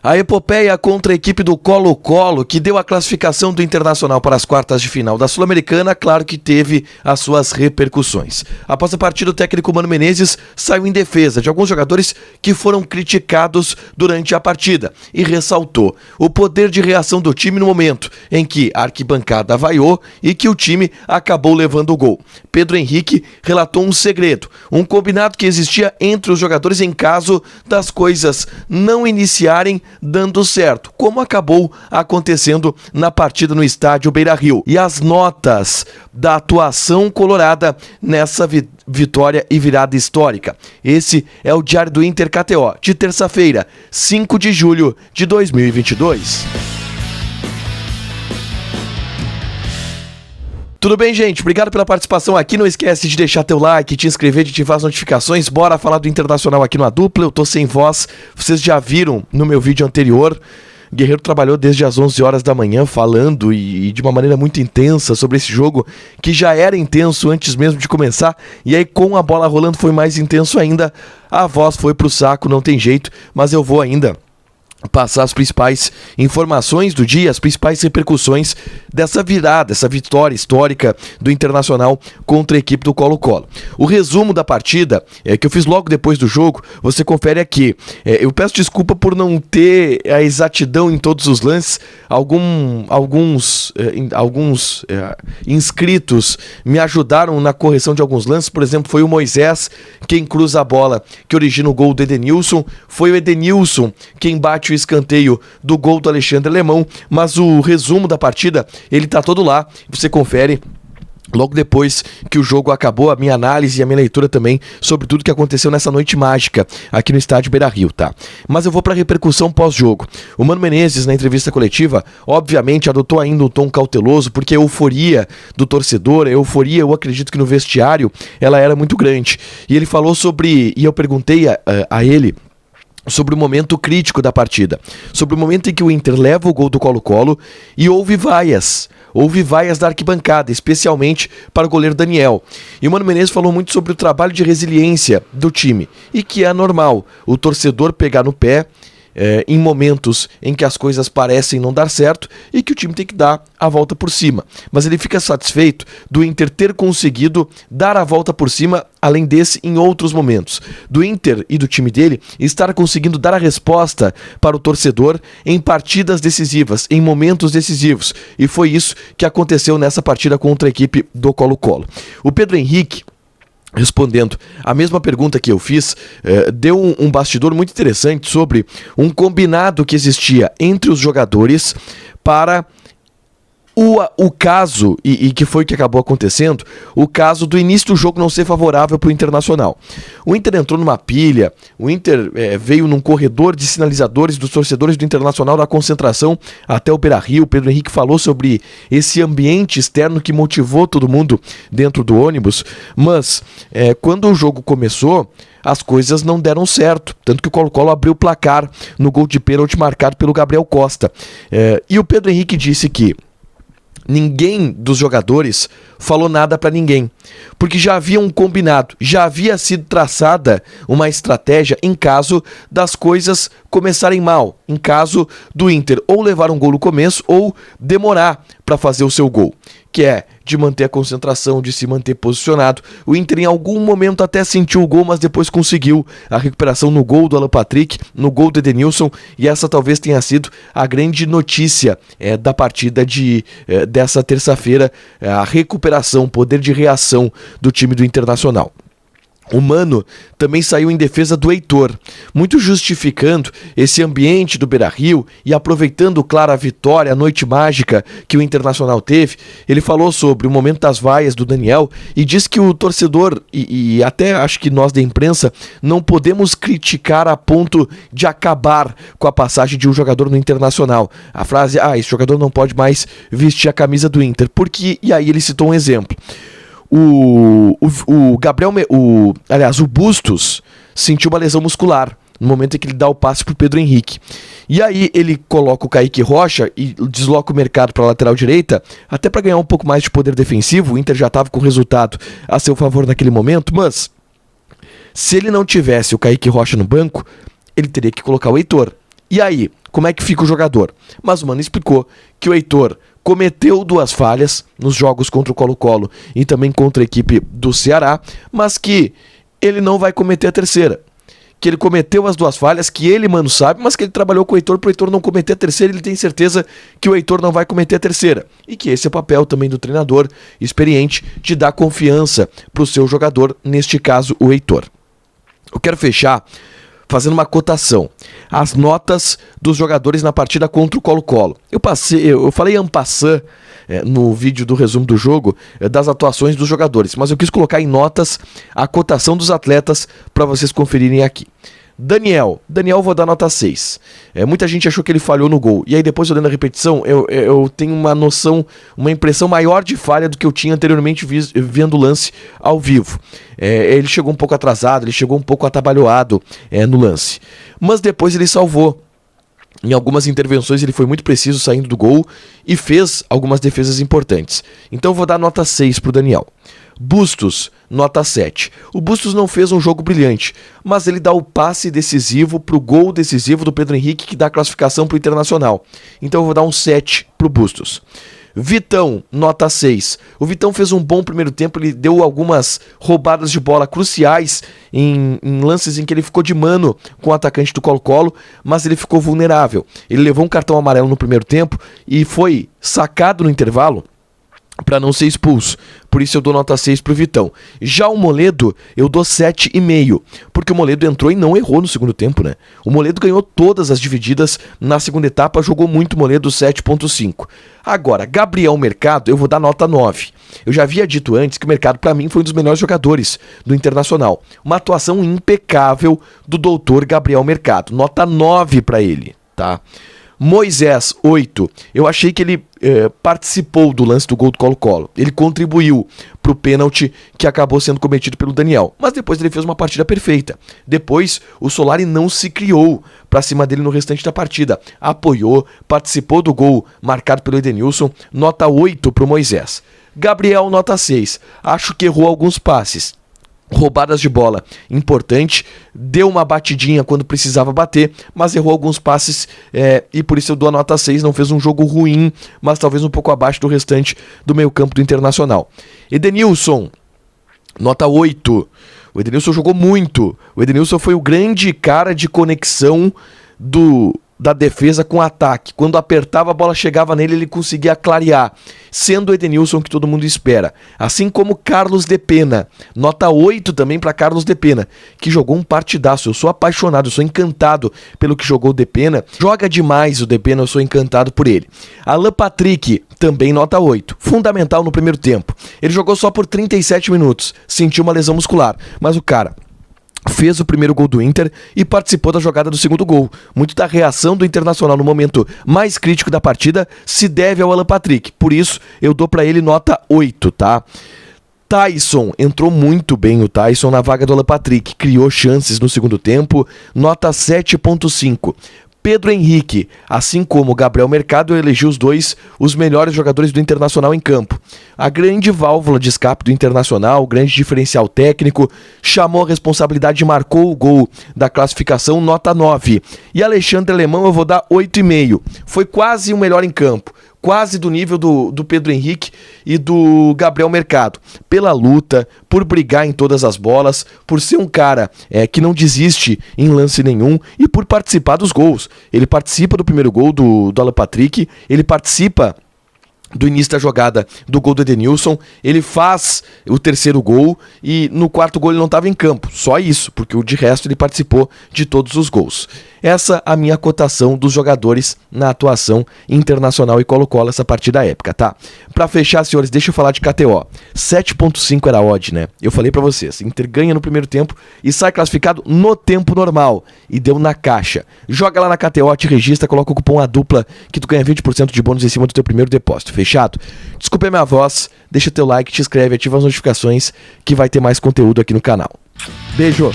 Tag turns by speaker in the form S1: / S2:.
S1: A epopeia contra a equipe do Colo-Colo, que deu a classificação do Internacional para as quartas de final da Sul-Americana, claro que teve as suas repercussões. Após a partida, o técnico Mano Menezes saiu em defesa de alguns jogadores que foram criticados durante a partida e ressaltou o poder de reação do time no momento em que a arquibancada vaiou e que o time acabou levando o gol. Pedro Henrique relatou um segredo, um combinado que existia entre os jogadores em caso das coisas não iniciarem dando certo, como acabou acontecendo na partida no estádio Beira-Rio. E as notas da atuação colorada nessa vitória e virada histórica. Esse é o Diário do Inter KTO, de terça-feira, 5 de julho de 2022. Tudo bem, gente? Obrigado pela participação aqui. Não esquece de deixar teu like, te inscrever, de ativar as notificações. Bora falar do Internacional aqui no A Dupla. Eu tô sem voz. Vocês já viram no meu vídeo anterior. Guerreiro trabalhou desde as 11 horas da manhã falando e de uma maneira muito intensa sobre esse jogo, que já era intenso antes mesmo de começar. E aí, com a bola rolando, foi mais intenso ainda. A voz foi pro saco, não tem jeito. Mas eu vou ainda passar as principais informações do dia, as principais repercussões dessa virada, essa vitória histórica do Internacional contra a equipe do Colo-Colo. O resumo da partida, que eu fiz logo depois do jogo, você confere aqui. Eu peço desculpa por não ter a exatidão em todos os lances. Alguns inscritos me ajudaram na correção de alguns lances. Por exemplo, foi o Moisés quem cruza a bola que origina o gol do Edenilson. Foi o Edenilson quem bate o escanteio do gol do Alexandre Alemão, mas o resumo da partida, ele tá todo lá, você confere logo depois que o jogo acabou, a minha análise e a minha leitura também sobre tudo que aconteceu nessa noite mágica aqui no estádio Beira-Rio, tá? Mas eu vou para a repercussão pós-jogo. O Mano Menezes, na entrevista coletiva, obviamente adotou ainda um tom cauteloso, porque a euforia do torcedor, a euforia, eu acredito que no vestiário, ela era muito grande. E ele falou sobre, e eu perguntei a ele sobre o momento crítico da partida, sobre o momento em que o Inter leva o gol do Colo-Colo e houve vaias da arquibancada, especialmente para o goleiro Daniel. E o Mano Menezes falou muito sobre o trabalho de resiliência do time, e que é normal o torcedor pegar no pé em momentos em que as coisas parecem não dar certo e que o time tem que dar a volta por cima. Mas ele fica satisfeito do Inter ter conseguido dar a volta por cima, além desse, em outros momentos. Do Inter e do time dele estar conseguindo dar a resposta para o torcedor em partidas decisivas, em momentos decisivos. E foi isso que aconteceu nessa partida contra a equipe do Colo-Colo. O Pedro Henrique, respondendo a mesma pergunta que eu fiz, deu um bastidor muito interessante sobre um combinado que existia entre os jogadores para o caso, e que foi o que acabou acontecendo, o caso do início do jogo não ser favorável para o Internacional. O Inter entrou numa pilha, o Inter veio num corredor de sinalizadores dos torcedores do Internacional da concentração até o Beira-Rio. O Pedro Henrique falou sobre esse ambiente externo que motivou todo mundo dentro do ônibus, mas quando o jogo começou, as coisas não deram certo, tanto que o Colo-Colo abriu o placar no gol de pênalti marcado pelo Gabriel Costa. E o Pedro Henrique disse que ninguém dos jogadores falou nada para ninguém, porque já havia um combinado, já havia sido traçada uma estratégia em caso das coisas começarem mal, em caso do Inter ou levar um gol no começo ou demorar para fazer o seu gol, que é de manter a concentração, de se manter posicionado. O Inter em algum momento até sentiu o gol, mas depois conseguiu a recuperação no gol do Alan Patrick, no gol do Edenilson, e essa talvez tenha sido a grande notícia da partida dessa terça-feira, a recuperação, o poder de reação do time do Internacional. O Mano também saiu em defesa do Heitor, muito justificando esse ambiente do Beira-Rio e aproveitando, claro, a vitória, a noite mágica que o Internacional teve. Ele falou sobre o momento das vaias do Daniel e disse que o torcedor, e até acho que nós da imprensa, não podemos criticar a ponto de acabar com a passagem de um jogador no Internacional. A frase, esse jogador não pode mais vestir a camisa do Inter, porque, e aí ele citou um exemplo. O Bustos sentiu uma lesão muscular no momento em que ele dá o passe para o Pedro Henrique. E aí ele coloca o Kaique Rocha e desloca o mercado para a lateral direita, até para ganhar um pouco mais de poder defensivo. O Inter já estava com o resultado a seu favor naquele momento, mas se ele não tivesse o Kaique Rocha no banco, ele teria que colocar o Heitor. E aí, como é que fica o jogador. Mas o Mano explicou que o Heitor cometeu 2 falhas nos jogos contra o Colo-Colo e também contra a equipe do Ceará, mas que ele não vai cometer a terceira. Que ele cometeu as 2 falhas, que ele, Mano, sabe, mas que ele trabalhou com o Heitor para o Heitor não cometer a terceira, ele tem certeza que o Heitor não vai cometer a terceira. E que esse é o papel também do treinador experiente, de dar confiança para o seu jogador, neste caso o Heitor. Eu quero fechar fazendo uma cotação. As notas dos jogadores na partida contra o Colo-Colo. Eu falei en passant no vídeo do resumo do jogo das atuações dos jogadores, mas eu quis colocar em notas a cotação dos atletas para vocês conferirem aqui. Daniel, vou dar nota 6. Muita gente achou que ele falhou no gol. E aí depois, olhando a repetição, eu tenho uma noção, uma impressão maior de falha do que eu tinha anteriormente vendo o lance ao vivo. Ele chegou um pouco atrasado, ele chegou um pouco atabalhoado no lance. Mas depois ele salvou. Em algumas intervenções ele foi muito preciso saindo do gol e fez algumas defesas importantes. Então eu vou dar nota 6 para o Daniel. Bustos, nota 7. O Bustos não fez um jogo brilhante, mas ele dá o passe decisivo para o gol decisivo do Pedro Henrique, que dá a classificação para o Internacional. Então eu vou dar um 7 para o Bustos. Vitão, nota 6. O Vitão fez um bom primeiro tempo, ele deu algumas roubadas de bola cruciais em lances em que ele ficou de mano com o atacante do Colo-Colo, mas ele ficou vulnerável. Ele levou um cartão amarelo no primeiro tempo e foi sacado no intervalo para não ser expulso. Por isso eu dou nota 6 pro Vitão. Já o Moledo, eu dou 7,5. Porque o Moledo entrou e não errou no segundo tempo, né? O Moledo ganhou todas as divididas na segunda etapa, jogou muito Moledo, 7,5. Agora, Gabriel Mercado, eu vou dar nota 9. Eu já havia dito antes que o Mercado, para mim, foi um dos melhores jogadores do Internacional. Uma atuação impecável do doutor Gabriel Mercado. Nota 9 para ele, tá? Moisés, 8. Eu achei que ele participou do lance do gol do Colo-Colo. Ele contribuiu para o pênalti que acabou sendo cometido pelo Daniel. Mas depois ele fez uma partida perfeita. Depois o Solari não se criou para cima dele no restante da partida. Apoiou, participou do gol marcado pelo Edenilson. Nota 8 para o Moisés. Gabriel, nota 6. Acho que errou alguns passes. Roubadas de bola, importante, deu uma batidinha quando precisava bater, mas errou alguns passes e por isso eu dou a nota 6, não fez um jogo ruim, mas talvez um pouco abaixo do restante do meio campo do Internacional. Edenilson, nota 8, o Edenilson jogou muito, o Edenilson foi o grande cara de conexão da defesa com o ataque. Quando apertava, a bola chegava nele, ele conseguia clarear, sendo o Edenilson que todo mundo espera. Assim como Carlos de Pena. Nota 8 também para Carlos de Pena, que jogou um partidaço. Eu sou apaixonado, eu sou encantado pelo que jogou o de Pena. Joga demais o de Pena, eu sou encantado por ele. Alan Patrick, também nota 8. Fundamental no primeiro tempo. Ele jogou só por 37 minutos. Sentiu uma lesão muscular, mas o cara fez o primeiro gol do Inter e participou da jogada do segundo gol. Muito da reação do Internacional no momento mais crítico da partida se deve ao Alan Patrick. Por isso, eu dou pra ele nota 8, tá? Tyson, entrou muito bem o Tyson na vaga do Alan Patrick. Criou chances no segundo tempo. Nota 7,5. Pedro Henrique, assim como Gabriel Mercado, eu elegi os dois os melhores jogadores do Internacional em campo. A grande válvula de escape do Internacional, o grande diferencial técnico, chamou a responsabilidade e marcou o gol da classificação, nota 9. E Alexandre Alemão eu vou dar 8,5. Foi quase o melhor em campo. Quase do nível do Pedro Henrique e do Gabriel Mercado. Pela luta, por brigar em todas as bolas, por ser um cara que não desiste em lance nenhum e por participar dos gols. Ele participa do primeiro gol do Alan Patrick, ele participa do início da jogada do gol do Edenilson, ele faz o terceiro gol e no quarto gol ele não estava em campo, só isso, porque de resto ele participou de todos os gols. Essa a minha cotação dos jogadores na atuação Internacional e Colo-Colo essa partida épica, tá? Pra fechar, senhores, deixa eu falar de KTO. 7,5 era a odd, né? Eu falei pra vocês, Inter ganha no primeiro tempo e sai classificado no tempo normal. E deu na caixa. Joga lá na KTO, te registra, coloca o cupom ADUPLA que tu ganha 20% de bônus em cima do teu primeiro depósito. Fechado? Desculpa a minha voz, deixa teu like, te inscreve, ativa as notificações que vai ter mais conteúdo aqui no canal. Beijo!